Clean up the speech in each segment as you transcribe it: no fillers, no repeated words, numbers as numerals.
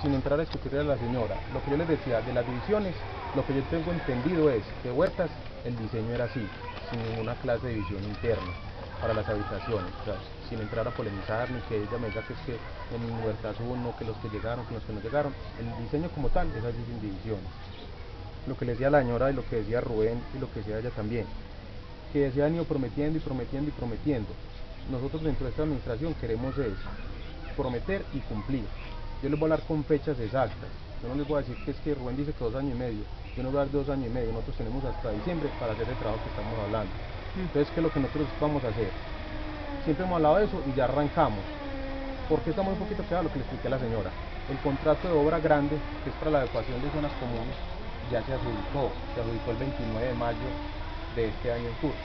sin entrar a discutirle a la señora, lo que yo les decía de las divisiones, lo que yo tengo entendido es que Huertas, el diseño era así, sin ninguna clase de división interna para las habitaciones, o sea, sin entrar a polemizar ni que ella me diga que es que en Huertas uno, que los que llegaron, que los que no llegaron, el diseño como tal es así sin divisiones. Lo que le decía la señora y lo que decía Rubén y lo que decía ella también, que se han ido prometiendo y prometiendo y prometiendo. Nosotros dentro de esta administración queremos es prometer y cumplir. Yo les voy a hablar con fechas exactas. Yo no les voy a decir que es que Rubén dice que 2 años y medio. Yo no voy a dar 2 años y medio. Nosotros tenemos hasta diciembre para hacer el trabajo que estamos hablando. Entonces, ¿qué es lo que nosotros vamos a hacer? Siempre hemos hablado de eso y ya arrancamos. Porque estamos un poquito quedados, lo que le expliqué a la señora. El contrato de obra grande, que es para la adecuación de zonas comunes, ya se adjudicó el 29 de mayo de este año en curso.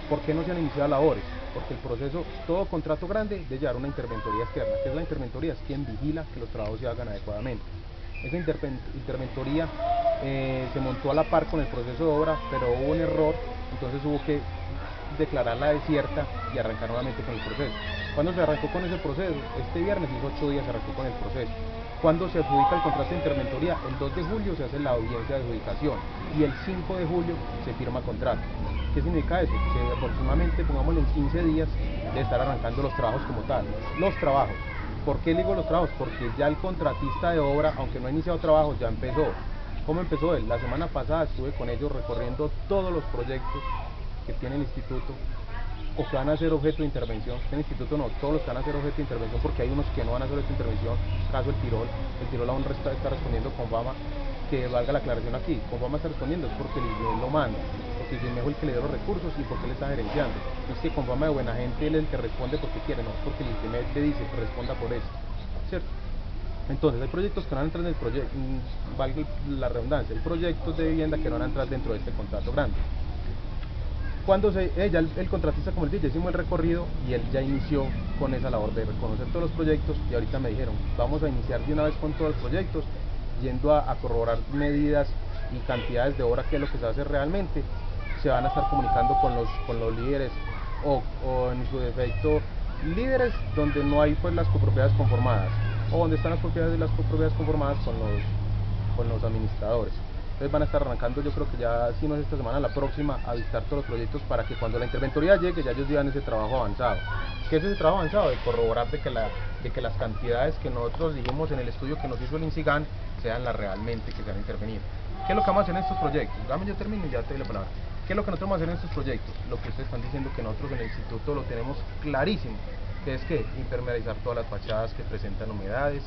¿Por qué no se han iniciado labores? Porque el proceso, todo contrato grande debe llevar una interventoría externa. ¿Qué es la interventoría? Es quien vigila que los trabajos se hagan adecuadamente. Esa interventoría se montó a la par con el proceso de obra, pero hubo un error, entonces hubo que declararla desierta y arrancar nuevamente con el proceso. ¿Cuándo se arrancó con ese proceso? Este viernes, y 8 días se arrancó con el proceso. ¿Cuándo se adjudica el contrato de interventoría? El 2 de julio se hace la audiencia de adjudicación y el 5 de julio se firma contrato. ¿Qué significa eso? Que aproximadamente, pongámosle en 15 días, de estar arrancando los trabajos como tal. Los trabajos. ¿Por qué le digo los trabajos? Porque ya el contratista de obra, aunque no ha iniciado trabajo, ya empezó. ¿Cómo empezó él? La semana pasada estuve con ellos recorriendo todos los proyectos que tiene el instituto o que van a ser objeto de intervención. El instituto no, todos los que van a ser objeto de intervención, porque hay unos que no van a ser objeto de intervención. Caso el Tirol aún está respondiendo con Fama, que valga la aclaración aquí, con Fama está respondiendo es porque el INVED lo manda, porque el mejor el que le dio los recursos y porque él está gerenciando. Es que con Fama de buena gente él es el que responde porque quiere, no porque el INVED le dice que responda por eso, ¿cierto? Entonces hay proyectos que no van a entrar en el proyecto, valga la redundancia, hay proyectos de vivienda que no van a entrar dentro de este contrato grande. Cuando ya el contratista, como les dije, hicimos el recorrido y él ya inició con esa labor de reconocer todos los proyectos y ahorita me dijeron, vamos a iniciar de una vez con todos los proyectos, yendo a corroborar medidas y cantidades de obra, que es lo que se va a hacer realmente. Se van a estar comunicando con los líderes o en su defecto líderes donde no hay pues las copropiedades conformadas o donde están las copropiedades conformadas con los administradores. Entonces van a estar arrancando, yo creo que ya, si no es esta semana, la próxima, a visitar todos los proyectos para que cuando la interventoría llegue ya ellos llevan ese trabajo avanzado. ¿Qué es ese trabajo avanzado? De corroborar de que las cantidades que nosotros dijimos en el estudio que nos hizo el INSIGAN sean las realmente que se han intervenido. ¿Qué es lo que vamos a hacer en estos proyectos? Dame, yo termino y ya te doy la palabra. ¿Qué es lo que nosotros vamos a hacer en estos proyectos? Lo que ustedes están diciendo que nosotros en el instituto lo tenemos clarísimo, que es que impermeabilizar todas las fachadas que presentan humedades,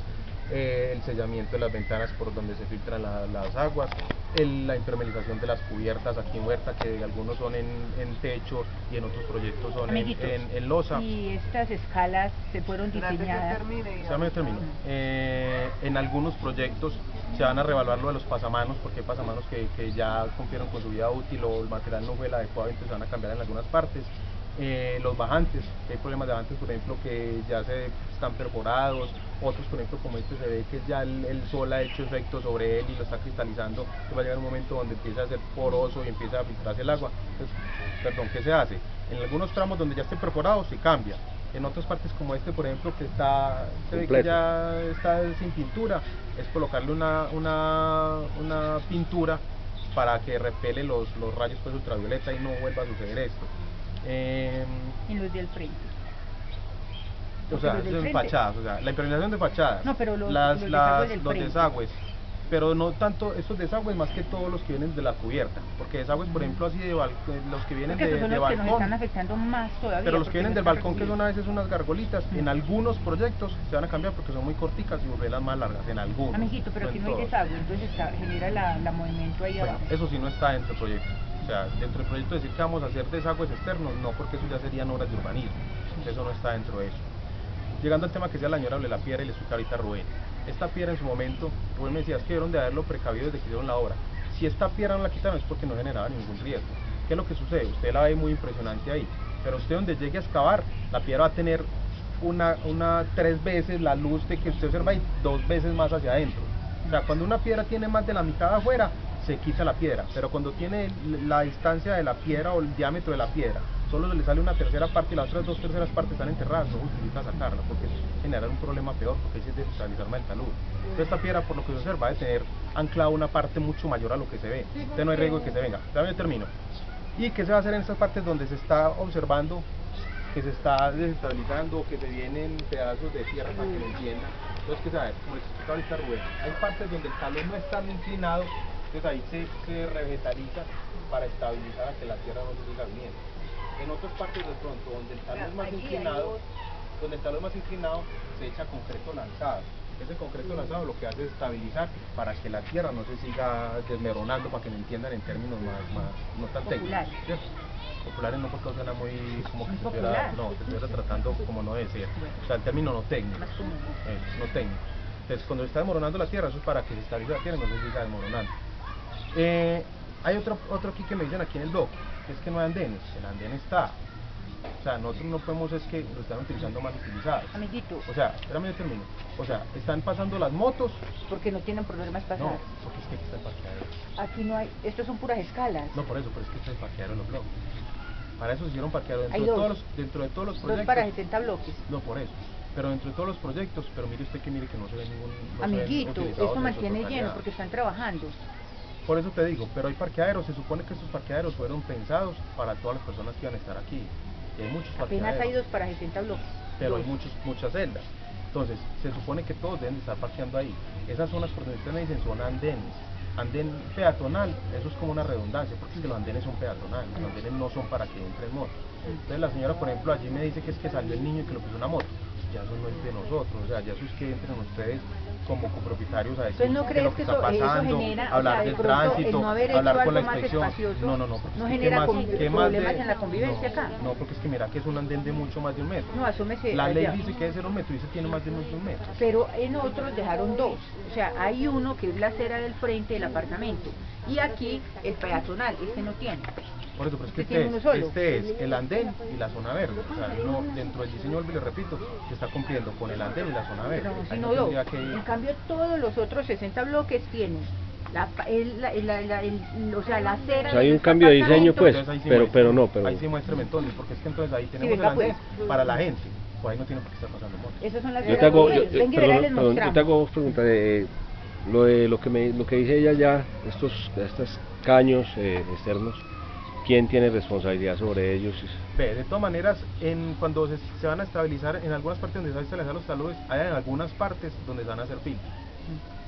el sellamiento de las ventanas por donde se filtran las aguas, la impermeabilización de las cubiertas aquí en Huerta, que algunos son en techo y en otros proyectos son en losa. Y estas escalas se fueron diseñadas. En algunos proyectos se van a reevaluar lo de los pasamanos, porque hay pasamanos que ya cumplieron con su vida útil o el material no fue el adecuado, entonces se van a cambiar en algunas partes. Los bajantes, que hay problemas de bajantes, por ejemplo, que ya se están perforados, otros, por ejemplo, como este, se ve que ya el sol ha hecho efecto sobre él y lo está cristalizando, que va a llegar un momento donde empieza a ser poroso y empieza a filtrarse el agua. Entonces, ¿qué se hace? En algunos tramos donde ya esté perforado se cambia, en otras partes como este, por ejemplo, que se ve que ya está sin pintura, es colocarle una pintura para que repele los rayos pues, ultravioleta y no vuelva a suceder esto. En los del frente. O sea, en fachadas, o sea, la impermeabilización de fachadas, no, pero los desagües, pero no tanto estos desagües, más que todos los que vienen de la cubierta, porque desagües, por ejemplo, así los que vienen de balcón, que nos están afectando más todavía, pero los que vienen del balcón, que son a veces unas gargolitas, en algunos proyectos se van a cambiar porque son muy corticas y volverlas más largas, en algunos. Amiguito, pero aquí no hay desagüe, entonces genera la movimiento ahí abajo. Eso sí no está dentro del proyecto. O sea, dentro del proyecto decir que vamos a hacer desagües externos, no, porque eso ya serían obras de urbanismo, eso no está dentro de eso. Llegando al tema que decía la señora de la piedra, y le explica ahorita a Rubén. Esta piedra en su momento, Rubén me decía, es que debieron de haberlo precavido desde que hicieron la obra. Si esta piedra no la quitaron es porque no generaba ningún riesgo. ¿Qué es lo que sucede? Usted la ve muy impresionante ahí, pero usted donde llegue a excavar, la piedra va a tener 3 veces la luz de que usted observa y 2 veces más hacia adentro. O sea, cuando una piedra tiene más de la mitad afuera, se quita la piedra, pero cuando tiene la distancia de la piedra o el diámetro de la piedra solo le sale una tercera parte y las otras 2/3 partes están enterradas, no justifica sacarla, porque es generar un problema peor, porque es desestabilizar más el talud. Entonces esta piedra, por lo que se observa, va a tener anclada una parte mucho mayor a lo que se ve, entonces no hay riesgo de que se venga. También termino. ¿Y qué se va a hacer en estas partes donde se está observando que se está desestabilizando, que se vienen pedazos de tierra, para que lo entiendan? Entonces, ¿qué se va a ver? Como les explicaba ahorita Rubén, hay partes donde el talud no está inclinado, entonces ahí se revetaliza para estabilizar a que la tierra no se siga viniendo. En otras partes de pronto, donde el talud es más inclinado, se echa concreto lanzado. Ese concreto lanzado lo que hace es estabilizar para que la tierra no se siga desmoronando, para que me entiendan en términos más no tan técnicos, ¿cierto? Populares no, porque suena muy como que se estuviera tratando como no debe ser, o sea, el término no técnico, no técnico. Entonces, cuando se está desmoronando la tierra, eso es para que se estabilice la tierra y no se siga desmoronando. Hay otro aquí que me dicen aquí en el blog, que es que no hay andenes. El andén está. O sea, nosotros no podemos, es que lo están utilizando mal utilizados. Amiguito. O sea, espérame, yo termino. O sea, están pasando las motos. Porque no tienen problemas pasados. No, porque es que aquí está el parqueadero. Aquí no hay, estos son puras escalas. No, por eso, pero es que está el parqueadero en los bloques. Para eso se hicieron parqueaderos Hay dentro de todos los proyectos. Dos para 70 bloques. No, por eso. Pero dentro de todos los proyectos, pero mire usted que no se ve ningún... No amiguito, eso mantiene lleno porque están trabajando. Por eso te digo, pero hay parqueaderos, se supone que estos parqueaderos fueron pensados para todas las personas que iban a estar aquí. Y hay muchos parqueaderos. Apenas hay 2 para 60 bloques. Pero hay muchas celdas. Entonces, se supone que todos deben de estar parqueando ahí. Esas zonas por donde ustedes me dicen son andenes. Andén peatonal, eso es como una redundancia, porque es que los andenes son peatonales, los andenes no son para que entren motos. Entonces la señora, por ejemplo, allí me dice que es que salió el niño y que lo puso una moto. Ya eso no es de nosotros, o sea, ya eso es que entren ustedes como copropietarios a decir ¿no qué es lo que está pasando, genera, hablar del tránsito, no hablar con la más inspección. espacioso, No, no genera problemas en la convivencia acá? No, porque es que mira que es un andén de mucho más de 1 metro. No, asúmese. La ley dice que debe ser 1 metro y ese tiene más de 1 metro. Pero en otros dejaron 2, o sea, hay uno que es la acera del frente del apartamento y aquí el peatonal, este no tiene. Por eso, pero es que este es el andén y la zona verde. O sea, dentro del diseño, vuelvo y le repito, se está cumpliendo con el andén y la zona verde. Pero en cambio todos los otros 60 bloques tienen la acera. O sea, hay un cambio de diseño, pues, pero no. Ahí sí muéstrame entonces, porque es que entonces ahí tenemos el andén para la gente. Por ahí no tiene por qué estar pasando motos. Esas son las yo te hago 2 preguntas. Lo que dice ella ya, estos caños externos, ¿quién tiene responsabilidad sobre ellos? De todas maneras, cuando se van a estabilizar, en algunas partes donde se van a estabilizar los taludes, hay en algunas partes donde se van a hacer filtros.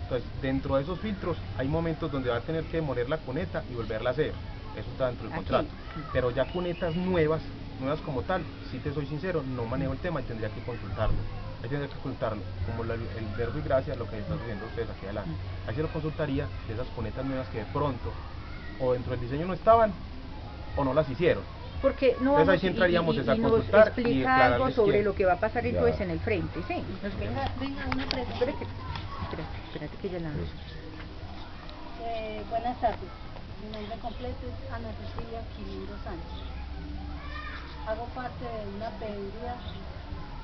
Entonces, dentro de esos filtros, hay momentos donde va a tener que demoler la cuneta y volverla a hacer. Eso está dentro del contrato. Pero ya cunetas nuevas como tal, si te soy sincero, no manejo el tema y tendría que consultarlo. Ahí tendría que consultarlo, como el verbo y gracia, lo que están haciendo ustedes aquí adelante. Ahí se lo consultaría de esas cunetas nuevas que de pronto, o dentro del diseño no estaban, o no las hicieron. Porque no entonces ahí sí entraríamos a consultar y explica algo sobre lo que va a pasar entonces en el frente, ¿sí? Entonces, venga una pregunta. Espérate que ya la... buenas tardes, mi nombre completo es Ana Cecilia Quilindro Sánchez. Hago parte de una veeduría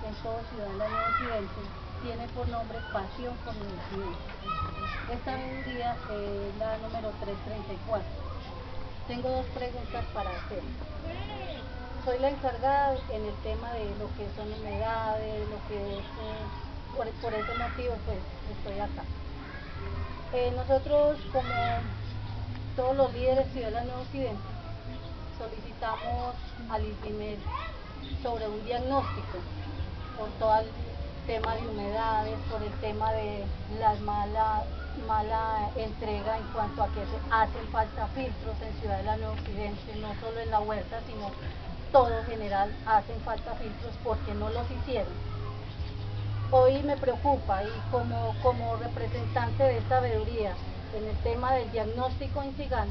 en todo Ciudad de la Nueva Occidente, tiene por nombre Pasión por el Occidente. Esta veeduría es la número 334. Tengo 2 preguntas para hacer. Soy la encargada en el tema de lo que son humedades, lo que es, por ese motivo pues estoy acá. Nosotros, como todos los líderes Ciudad de la Nueva Occidente, solicitamos al INVIMED sobre un diagnóstico por todo el tema de humedades, por el tema de la mala entrega en cuanto a que hacen falta filtros en Ciudad de la Nueva Occidente, no solo en la huerta, sino todo en general hacen falta filtros porque no los hicieron. Hoy me preocupa y como representante de esta veeduría en el tema del diagnóstico en SIGAN,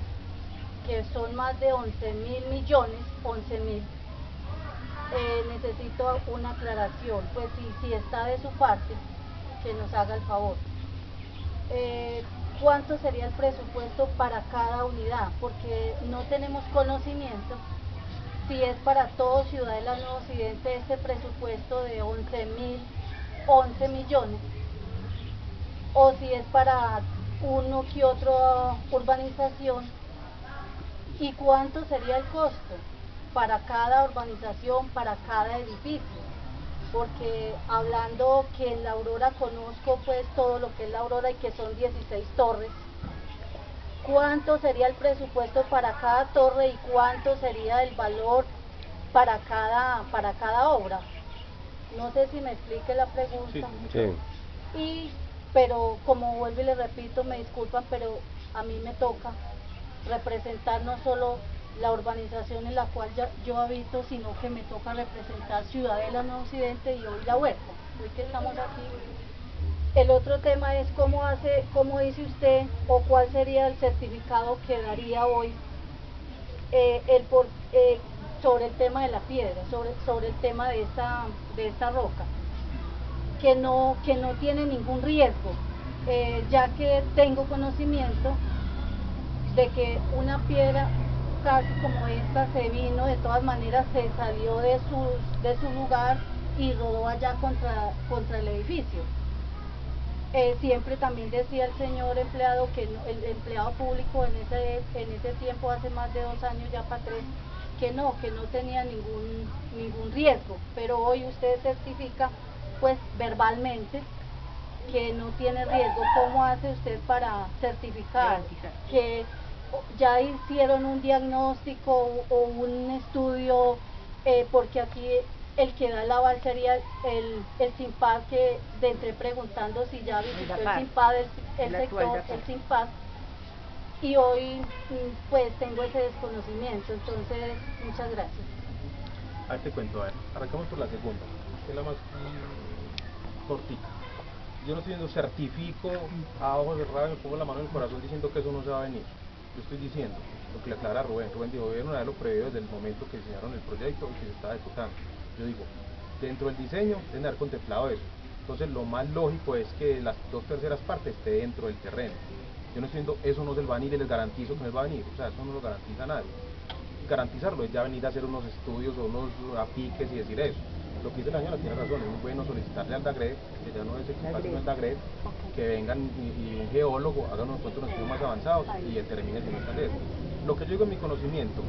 que son más de 11.000 millones, 11.000, necesito una aclaración, pues si está de su parte, que nos haga el favor. ¿Cuánto sería el presupuesto para cada unidad? Porque no tenemos conocimiento si es para todo Ciudad de la Nueva Occidente este presupuesto de 11 millones, o si es para uno que otro urbanización, y cuánto sería el costo. para cada urbanización, para cada edificio, porque hablando que en La Aurora conozco pues todo lo que es La Aurora y que son 16 torres, ¿cuánto sería el presupuesto para cada torre y cuánto sería el valor para cada obra? No sé si me explique la pregunta. Sí. Pero como vuelvo y le repito, me disculpan, pero a mí me toca representar no solo la urbanización en la cual yo habito, sino que me toca representar Ciudadela Nuevo Occidente y hoy La Huerta, hoy que estamos aquí. El otro tema es cómo dice usted, o cuál sería el certificado que daría hoy sobre el tema de la piedra, sobre el tema de esta roca, que no tiene ningún riesgo, ya que tengo conocimiento de que una piedra casi como esta se vino, de todas maneras se salió de su lugar y rodó allá contra el edificio. Siempre también decía el señor empleado, que el empleado público en ese tiempo, hace más de 2 años, ya para 3, que no tenía ningún riesgo, pero hoy usted certifica pues verbalmente que no tiene riesgo. ¿Cómo hace usted para certificar que ya hicieron un diagnóstico o un estudio? Porque aquí el que da el aval sería el SINPAD, que entré preguntando si ya visitó el SINPAD, el sector, el SINPAD, y hoy pues tengo ese desconocimiento. Entonces, muchas gracias. A ver, te cuento, a ver, arrancamos por la segunda, que es la más cortica. Yo no estoy diciendo certifico a ojos cerrados, me pongo la mano en el corazón diciendo que eso no se va a venir. Yo estoy diciendo lo que le aclara Rubén dijo, debieron haberlo previsto desde el momento que diseñaron el proyecto y que se estaba ejecutando. Yo digo, dentro del diseño deben haber contemplado eso. Entonces lo más lógico es que las 2/3 partes esté dentro del terreno. Yo no estoy diciendo eso no se va a venir y les garantizo que no va a venir, o sea, eso no lo garantiza nadie. Garantizarlo es ya venir a hacer unos estudios o unos apiques y decir eso. Lo que dice la señora tiene razón, es muy bueno solicitarle al DAGRED, que ya no es equipar sino el DAGRED, que vengan y un geólogo haga unos estudios más avanzados y determine si no está eso. Lo que yo digo en mi conocimiento,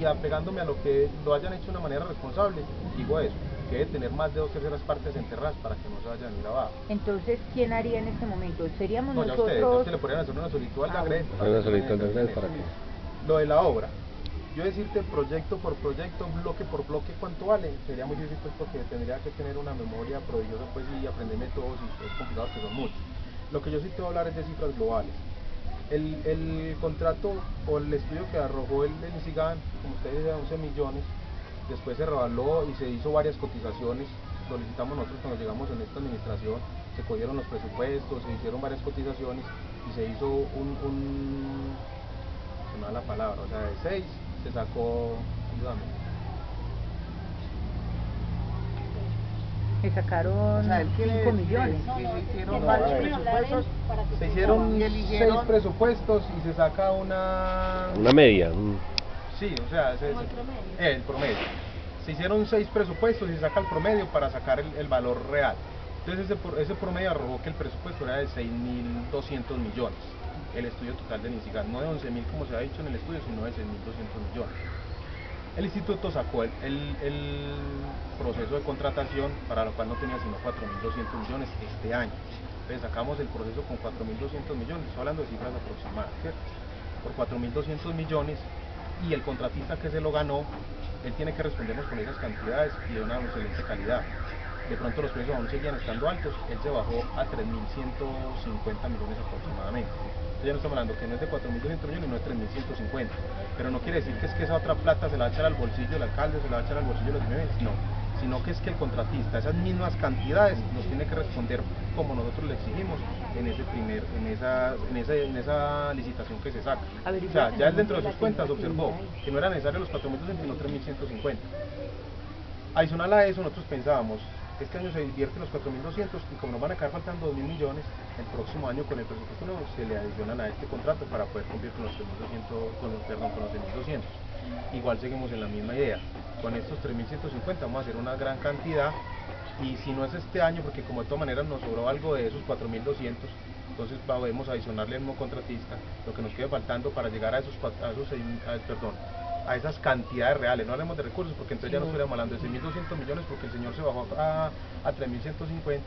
y apegándome a lo que lo hayan hecho de una manera responsable, digo eso, que debe tener más de 2/3 partes enterradas para que no se vayan a ir abajo. Entonces, ¿quién haría en este momento? ¿Seríamos no, nosotros? Ya ustedes le podrían hacer una solicitud al DAGRED. Una solicitud al DAGRED para qué. Lo de la obra. Yo decirte proyecto por proyecto, bloque por bloque, cuánto vale, sería muy difícil, pues, porque tendría que tener una memoria prodigiosa pues, y aprenderme todos, y es complicado, que son muchos. Lo que yo sí te voy a hablar es de cifras globales. El contrato o el estudio que arrojó el INSIGAN, como ustedes dicen, 11 millones, después se revaló y se hizo varias cotizaciones. Lo licitamos nosotros cuando llegamos en esta administración, se cogieron los presupuestos, se hicieron varias cotizaciones y se hizo se me da la palabra, o sea, de 6 se sacó, ayúdame. Se sacaron 5 millones. Se hicieron 6 presupuestos y se saca una media. Sí, o sea, el promedio. Se hicieron 6 presupuestos y se saca el promedio para sacar el valor real. Entonces ese promedio arrojó que el presupuesto era de 6.200 millones. El estudio total del INSIGAN, no de 11.000 como se ha dicho en el estudio, sino de 6.200 millones. El instituto sacó el proceso de contratación, para lo cual no tenía sino 4.200 millones este año. Entonces sacamos el proceso con 4.200 millones, estoy hablando de cifras aproximadas, ¿cierto? Por 4.200 millones, y el contratista que se lo ganó, él tiene que respondernos con esas cantidades y de una excelente calidad. De pronto los precios aún seguían estando altos, él se bajó a 3.150 millones aproximadamente. Entonces ya no estamos hablando que no es de 4.200 millones, no es 3.150. Pero no quiere decir que es que esa otra plata se la va a echar al bolsillo del alcalde, se la va a echar al bolsillo de los MMs, no. Sino que es que el contratista, esas mismas cantidades, nos tiene que responder como nosotros le exigimos en esa licitación que se saca. O sea, ya él dentro de sus cuentas observó que no era necesario los 4.200, sino 3.150. Adicional a eso, nosotros pensábamos, este año se invierte los 4.200 y como nos van a quedar faltando 2.000 millones, el próximo año con el presupuesto nuevo se le adicionan a este contrato para poder cumplir con los 6.200. Igual seguimos en la misma idea. Con estos 3.150 vamos a hacer una gran cantidad, y si no es este año, porque como de todas maneras nos sobró algo de esos 4.200, entonces podemos adicionarle al mismo contratista lo que nos quede faltando para llegar a esos a esas cantidades reales, no hablemos de recursos porque entonces ya no estaríamos hablando de 6.200 millones porque el señor se bajó a 3.150,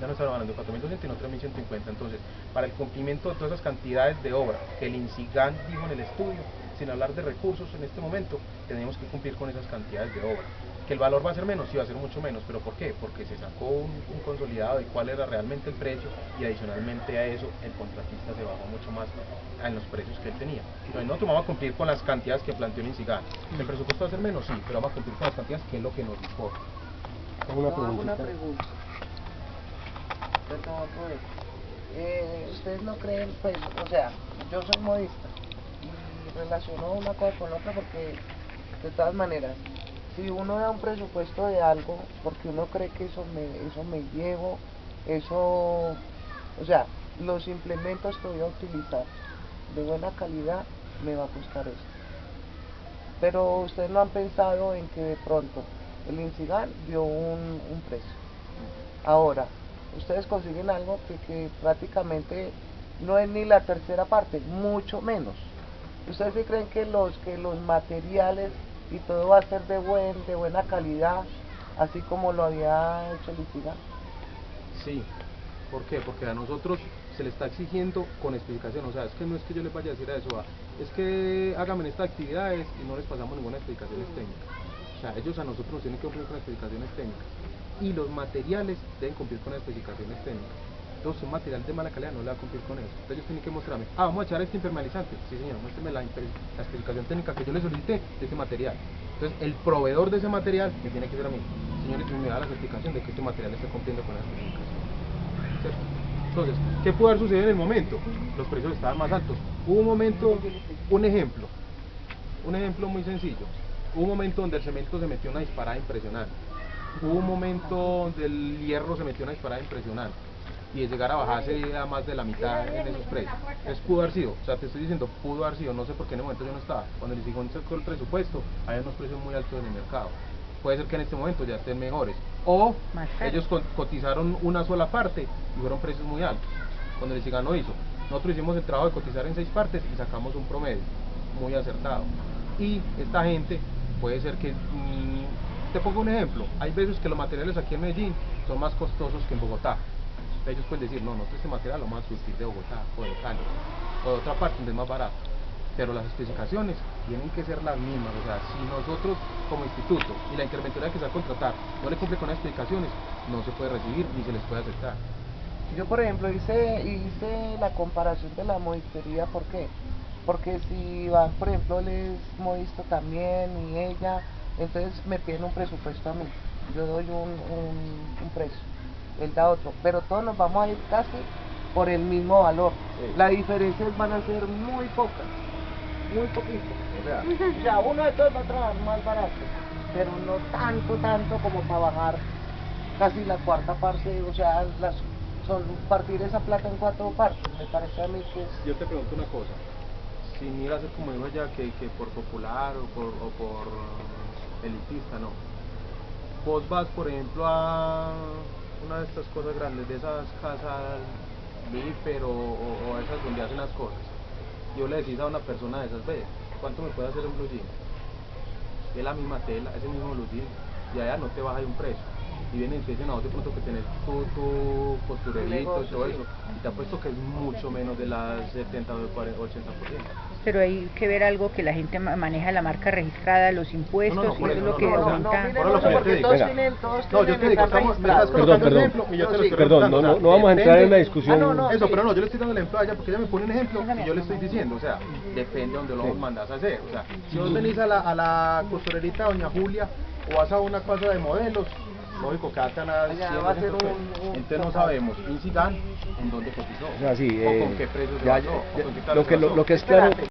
ya no estamos hablando de 4.200 sino 3.150. Entonces, para el cumplimiento de todas esas cantidades de obra que el INSIGAN dijo en el estudio, sin hablar de recursos en este momento, tenemos que cumplir con esas cantidades de obra. ¿Que el valor va a ser menos? Sí, va a ser mucho menos, ¿pero por qué? Porque se sacó un consolidado de cuál era realmente el precio y adicionalmente a eso el contratista se bajó mucho más en los precios que él tenía. Entonces nosotros vamos a cumplir con las cantidades que planteó el INSIGAN. ¿El presupuesto va a ser menos? Sí, pero vamos a cumplir con las cantidades que es lo que nos dispone. Una pregunta. Perdón, ¿ustedes no creen, pues, o sea, yo soy modista y relaciono una cosa con otra porque de todas maneras, si uno da un presupuesto de algo, porque uno cree que eso me llevo, o sea, los implementos que voy a utilizar de buena calidad me va a costar esto. Pero ustedes no han pensado en que de pronto el INSIGAN dio un precio. Ahora, ustedes consiguen algo que prácticamente no es ni la tercera parte, mucho menos. ¿Ustedes sí creen que los materiales y todo va a ser de buena calidad, así como lo había hecho el INSIGAN? Sí. ¿Por qué? Porque a nosotros se le está exigiendo con explicación, o sea, es que no es que yo les vaya a decir a eso, es que háganme estas actividades y no les pasamos ninguna explicaciones técnicas. O sea, ellos a nosotros nos tienen que cumplir con explicaciones técnicas y los materiales deben cumplir con especificaciones técnicas. Entonces un material de mala calidad no le va a cumplir con eso. Entonces ellos tienen que mostrarme, vamos a echar este impermeabilizante. Sí señor, muéstrame la especificación técnica que yo le solicité de ese material. Entonces el proveedor de ese material me tiene que ser a mí. Señores, me da la certificación de que este material está cumpliendo con la especificación. ¿Cierto? Entonces, ¿qué pudo haber sucedido en el momento? Los precios estaban más altos. Hubo un momento, un ejemplo muy sencillo. Hubo un momento donde el cemento se metió una disparada impresionante. Hubo un momento donde el hierro se metió una disparada impresionante. Y de llegar a bajarse a más de la mitad en esos precios. Entonces pudo haber sido, o sea, te estoy diciendo, pudo haber sido, no sé por qué en el momento yo no estaba. Cuando el INSIGAN sacó el presupuesto, había unos precios muy altos en el mercado. Puede ser que en este momento ya estén mejores. O ellos cotizaron una sola parte y fueron precios muy altos. Cuando el INSIGAN lo hizo. Nosotros hicimos el trabajo de cotizar en 6 partes y sacamos un promedio muy acertado. Y esta gente puede ser que... te pongo un ejemplo. Hay veces que los materiales aquí en Medellín son más costosos que en Bogotá. Ellos pueden decir, no, nosotros este material lo vamos a surtir de Bogotá o de Cali o de otra parte donde es más barato, pero las especificaciones tienen que ser las mismas. O sea, si nosotros como instituto y la interventoría que se va a contratar no le cumple con las explicaciones, no se puede recibir ni se les puede aceptar. Yo, por ejemplo, hice la comparación de la modistería. ¿Por qué? Porque si van, por ejemplo, él es modisto también y ella, entonces me piden un presupuesto a mí, yo doy un precio, él da otro, pero todos nos vamos a ir casi por el mismo valor. Sí. Las diferencias van a ser muy pocas, muy poquito. O sea, uno de todos va a trabajar más barato, pero no tanto como para bajar casi la cuarta parte. O sea, partir esa plata en 4 partes, me parece a mí que es... Yo te pregunto una cosa, sin ir a ser como digo ya, que por popular o por elitista, no. Vos vas, por ejemplo, a una de estas cosas grandes, de esas casas Lifer o esas donde hacen las cosas. Yo le decís a una persona de esas, ve, ¿cuánto me puede hacer un blue jean? Es la misma tela, es el mismo blue jean, y allá no te baja de un precio. Y vienen y te dicen, no, de pronto que tenés tu costurerito y todo eso, y te apuesto que es mucho menos de las 70 o 80%. Pero hay que ver algo, que la gente maneja la marca registrada, los impuestos, y eso es lo que aumenta. Perdón, no vamos a entrar en la discusión. Eso, pero no, yo le estoy dando el ejemplo a ella porque ella me pone un ejemplo y yo le estoy diciendo, o sea, depende de donde lo mandas a hacer. O sea, si vos venís a la costurerita Doña Julia o vas a una cosa de modelos, lógico que hasta nada, entonces no sabemos INSIGAN en dónde cotizó, o sea, sí, o con qué precio se basó, lo que es claro